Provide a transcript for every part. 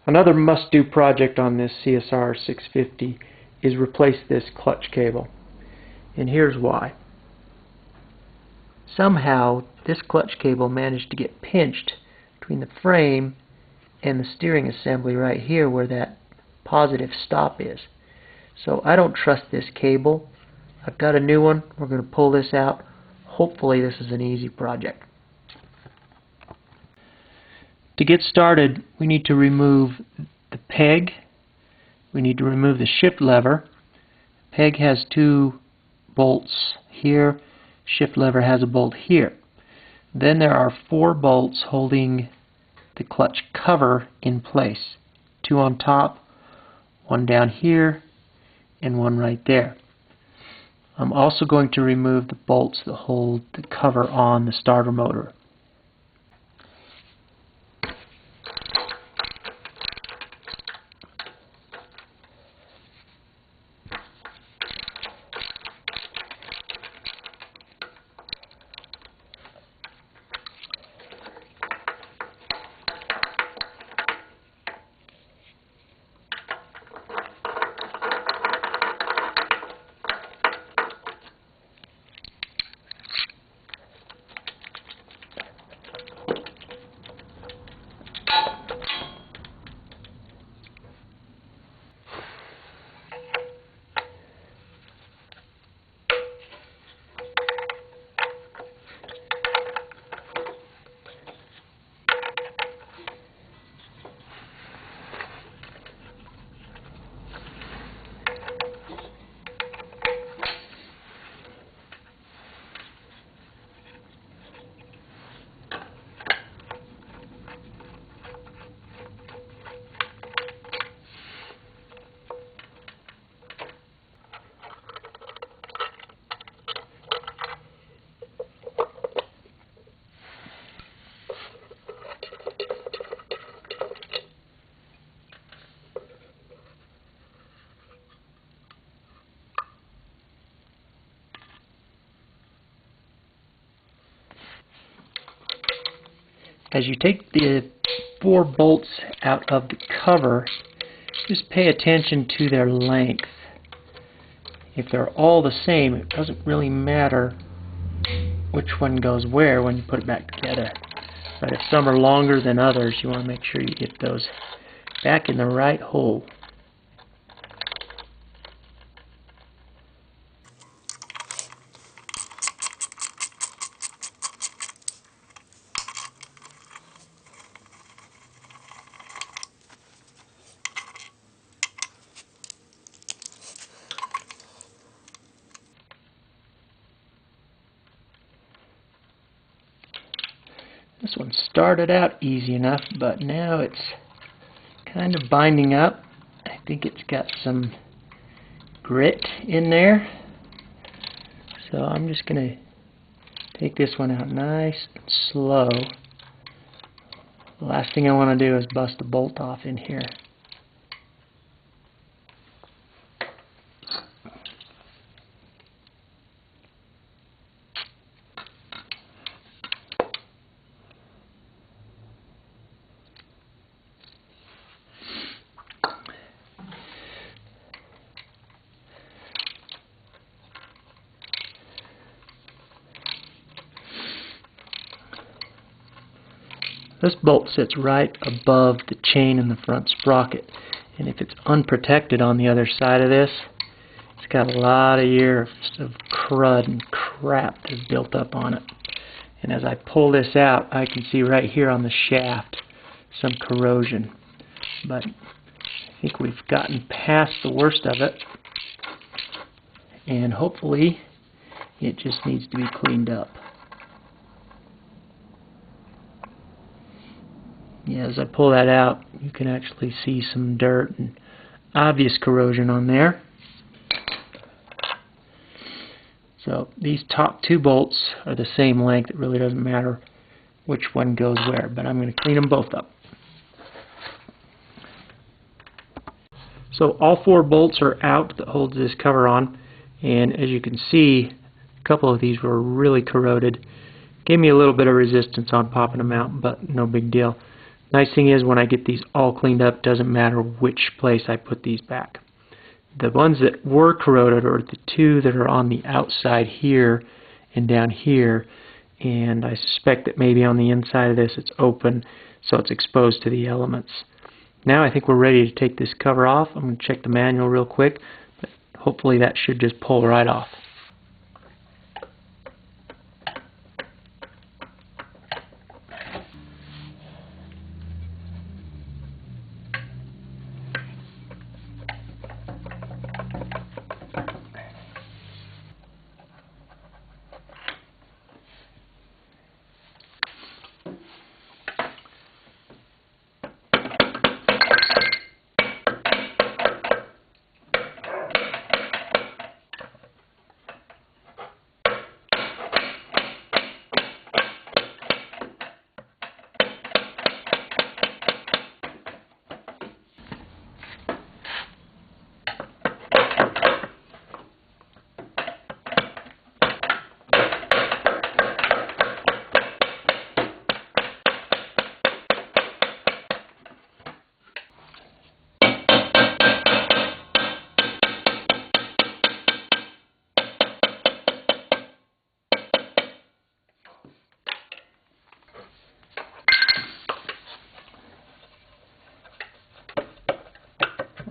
Another must-do project on this CSR 650 is replace this clutch cable. And here's why. Somehow this clutch cable managed to get pinched between the frame and the steering assembly right here where that positive stop is. So I don't trust this cable. I've got a new one. We're going to pull this out. Hopefully this is an easy project. To get started, we need to remove the peg. We need to remove the shift lever. Peg has 2 bolts here. Shift lever has a bolt here. Then there are 4 bolts holding the clutch cover in place. 2 on top, 1 down here, and 1 right there. I'm also going to remove the bolts that hold the cover on the starter motor. As you take the 4 bolts out of the cover, just pay attention to their length. If they're all the same, it doesn't really matter which one goes where when you put it back together. But if some are longer than others, you want to make sure you get those back in the right hole. This one started out easy enough, but now it's kind of binding up. I think it's got some grit in there. So I'm just going to take this one out nice and slow. The last thing I want to do is bust a bolt off in here. This bolt sits right above the chain in the front sprocket, and if it's unprotected on the other side of this, it's got a lot of years of crud and crap that's built up on it. And as I pull this out, I can see right here on the shaft some corrosion. But I think we've gotten past the worst of it, and hopefully it just needs to be cleaned up. Yeah, as I pull that out, you can actually see some dirt and obvious corrosion on there. So these top 2 bolts are the same length. It really doesn't matter which one goes where, but I'm going to clean them both up. So all 4 bolts are out that holds this cover on, and as you can see, a couple of these were really corroded. Gave me a little bit of resistance on popping them out, but no big deal. Nice thing is when I get these all cleaned up, doesn't matter which place I put these back. The ones that were corroded are the two that are on the outside here and down here, and I suspect that maybe on the inside of this it's open, so it's exposed to the elements. Now I think we're ready to take this cover off. I'm going to check the manual real quick, but hopefully that should just pull right off.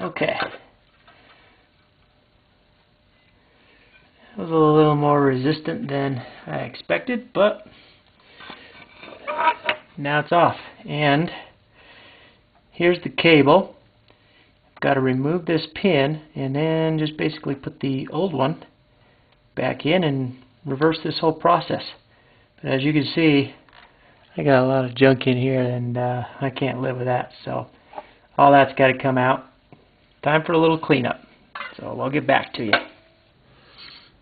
Okay. It was a little more resistant than I expected, but now it's off. And here's the cable. I've got to remove this pin and then just basically put the old one back in and reverse this whole process. But as you can see, I got a lot of junk in here, and I can't live with that. So all that's got to come out. Time for a little cleanup. So I'll get back to you.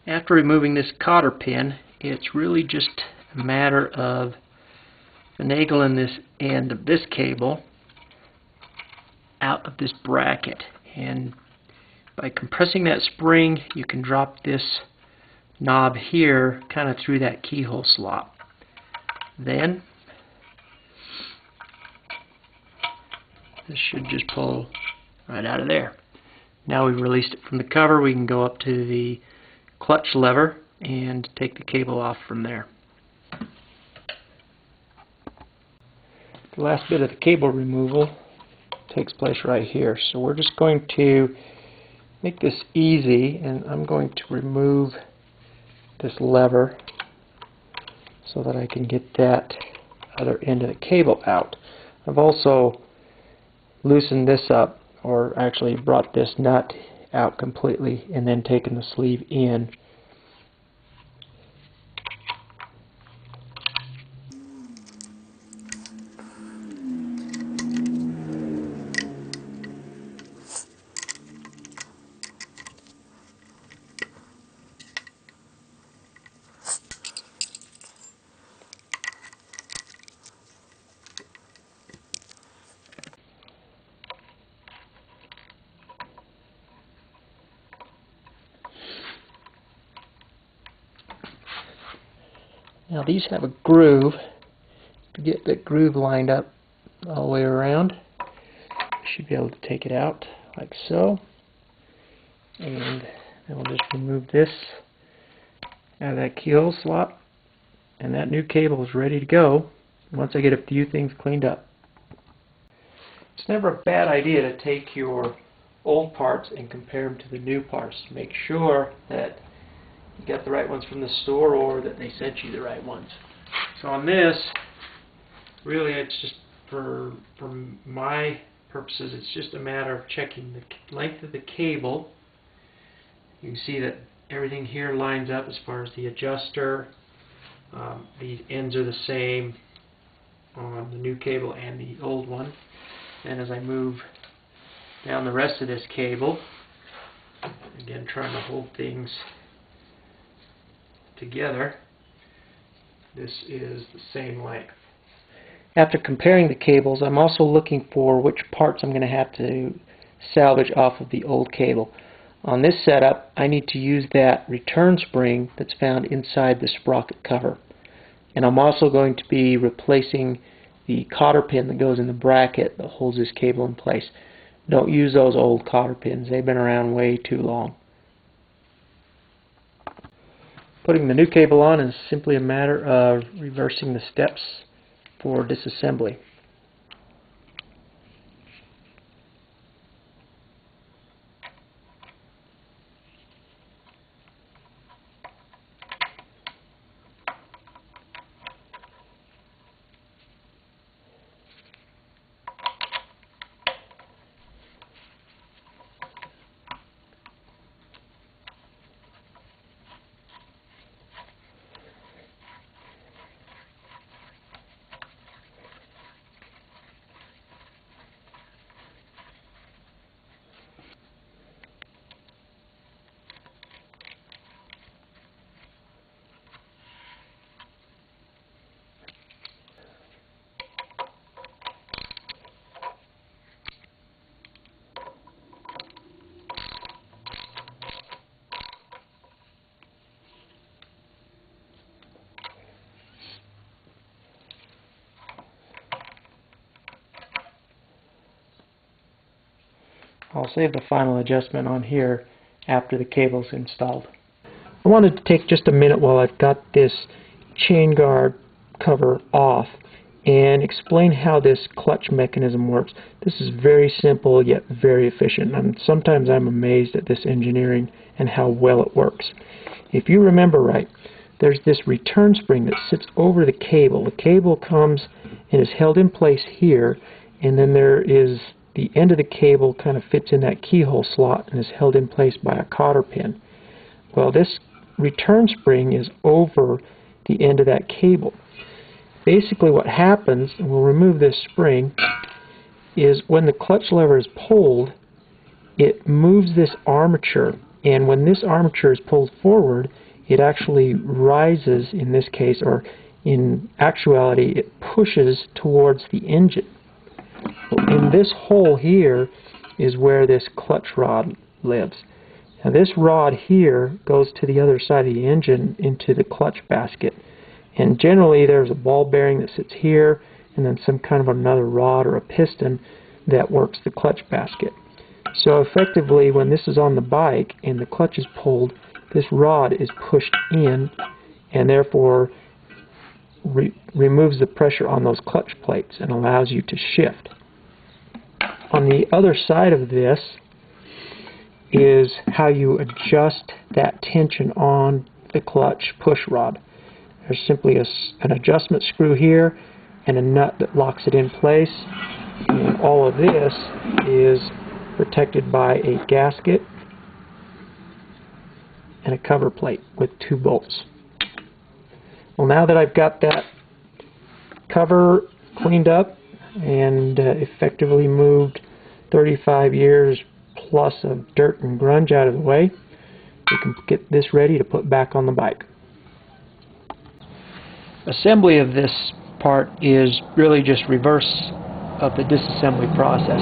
After removing this cotter pin, it's really just a matter of finagling this end of this cable out of this bracket. And by compressing that spring, you can drop this knob here kind of through that keyhole slot. Then this should just pull right out of there. Now we've released it from the cover, we can go up to the clutch lever and take the cable off from there. The last bit of the cable removal takes place right here. So we're just going to make this easy, and I'm going to remove this lever so that I can get that other end of the cable out. I've also loosened this up, or actually brought this nut out completely and then taken the sleeve in. Now these have a groove. To get the groove lined up all the way around, you should be able to take it out like so. And then we'll just remove this out of that keyhole slot, and that new cable is ready to go once I get a few things cleaned up. It's never a bad idea to take your old parts and compare them to the new parts to make sure that you got the right ones from the store, or that they sent you the right ones. So on this, really it's just for my purposes, it's just a matter of checking the length of the cable. You can see that everything here lines up as far as the adjuster. The ends are the same on the new cable and the old one. And as I move down the rest of this cable, again trying to hold things together, this is the same length. After comparing the cables, I'm also looking for which parts I'm going to have to salvage off of the old cable. On this setup, I need to use that return spring that's found inside the sprocket cover. And I'm also going to be replacing the cotter pin that goes in the bracket that holds this cable in place. Don't use those old cotter pins. They've been around way too long. Putting the new cable on is simply a matter of reversing the steps for disassembly. I'll save the final adjustment on here after the cable's installed. I wanted to take just a minute while I've got this chain guard cover off and explain how this clutch mechanism works. This is very simple yet very efficient, and sometimes I'm amazed at this engineering and how well it works. If you remember right, there's this return spring that sits over the cable. The cable comes and is held in place here, and then there is the end of the cable kind of fits in that keyhole slot and is held in place by a cotter pin. Well, this return spring is over the end of that cable. Basically what happens, and we'll remove this spring, is when the clutch lever is pulled, it moves this armature, and when this armature is pulled forward, it actually rises in this case, or in actuality it pushes towards the engine. In this hole here is where this clutch rod lives. Now this rod here goes to the other side of the engine into the clutch basket. And generally there's a ball bearing that sits here and then some kind of another rod or a piston that works the clutch basket. So effectively when this is on the bike and the clutch is pulled, this rod is pushed in and therefore removes the pressure on those clutch plates and allows you to shift. On the other side of this is how you adjust that tension on the clutch push rod. There's simply an adjustment screw here and a nut that locks it in place, and all of this is protected by a gasket and a cover plate with 2 bolts. Well, now that I've got that cover cleaned up and effectively moved 35 years plus of dirt and grunge out of the way, we can get this ready to put back on the bike. Assembly of this part is really just reverse of the disassembly process.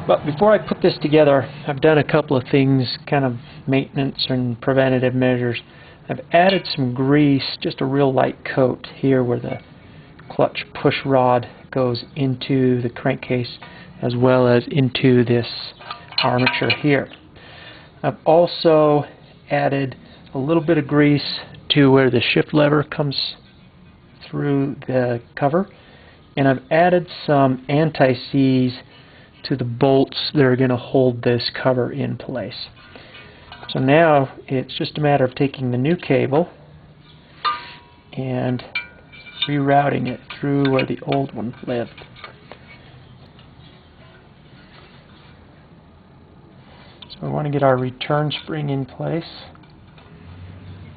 But before I put this together, I've done a couple of things, kind of maintenance and preventative measures. I've added some grease, just a real light coat here where the clutch push rod goes into the crankcase as well as into this armature here. I've also added a little bit of grease to where the shift lever comes through the cover, and I've added some anti-seize to the bolts that are going to hold this cover in place. So now it's just a matter of taking the new cable and rerouting it through where the old one lived. So we want to get our return spring in place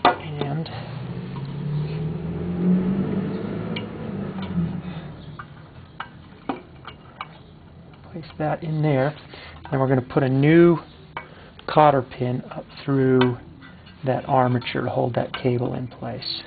and place that in there. And we're going to put a new cotter pin up through that armature to hold that cable in place.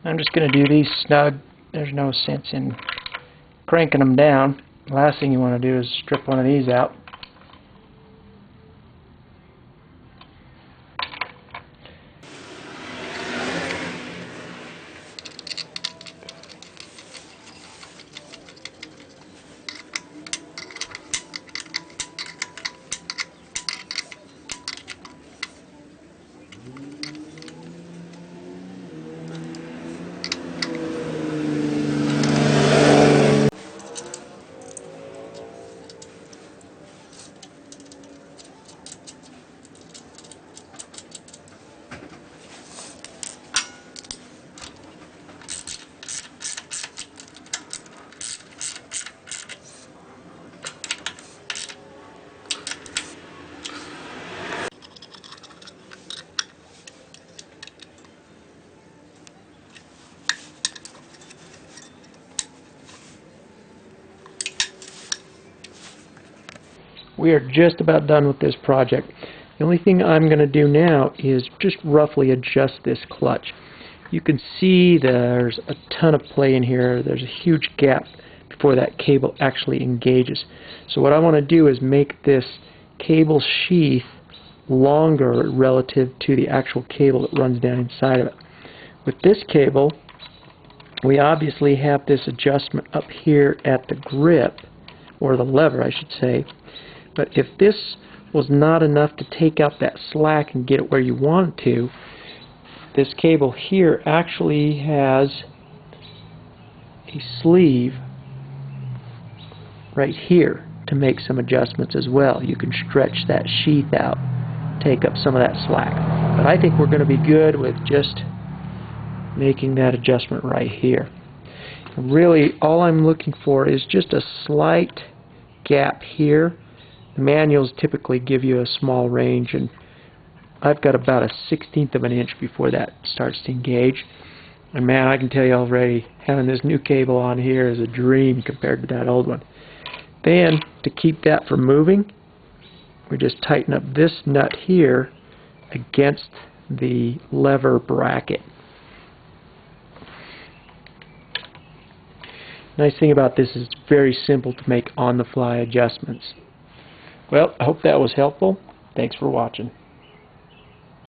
I'm just going to do these snug. There's no sense in cranking them down. The last thing you want to do is strip one of these out. We are just about done with this project. The only thing I'm going to do now is just roughly adjust this clutch. You can see there's a ton of play in here. There's a huge gap before that cable actually engages. So what I want to do is make this cable sheath longer relative to the actual cable that runs down inside of it. With this cable, we obviously have this adjustment up here at the grip, or the lever I should say. But if this was not enough to take out that slack and get it where you want it to, this cable here actually has a sleeve right here to make some adjustments as well. You can stretch that sheath out, take up some of that slack. But I think we're going to be good with just making that adjustment right here. Really, all I'm looking for is just a slight gap here. The manuals typically give you a small range, and I've got about a 1/16 of an inch before that starts to engage. And man, I can tell you already, having this new cable on here is a dream compared to that old one. Then, to keep that from moving, we just tighten up this nut here against the lever bracket. Nice thing about this is it's very simple to make on-the-fly adjustments. Well, I hope that was helpful. Thanks for watching.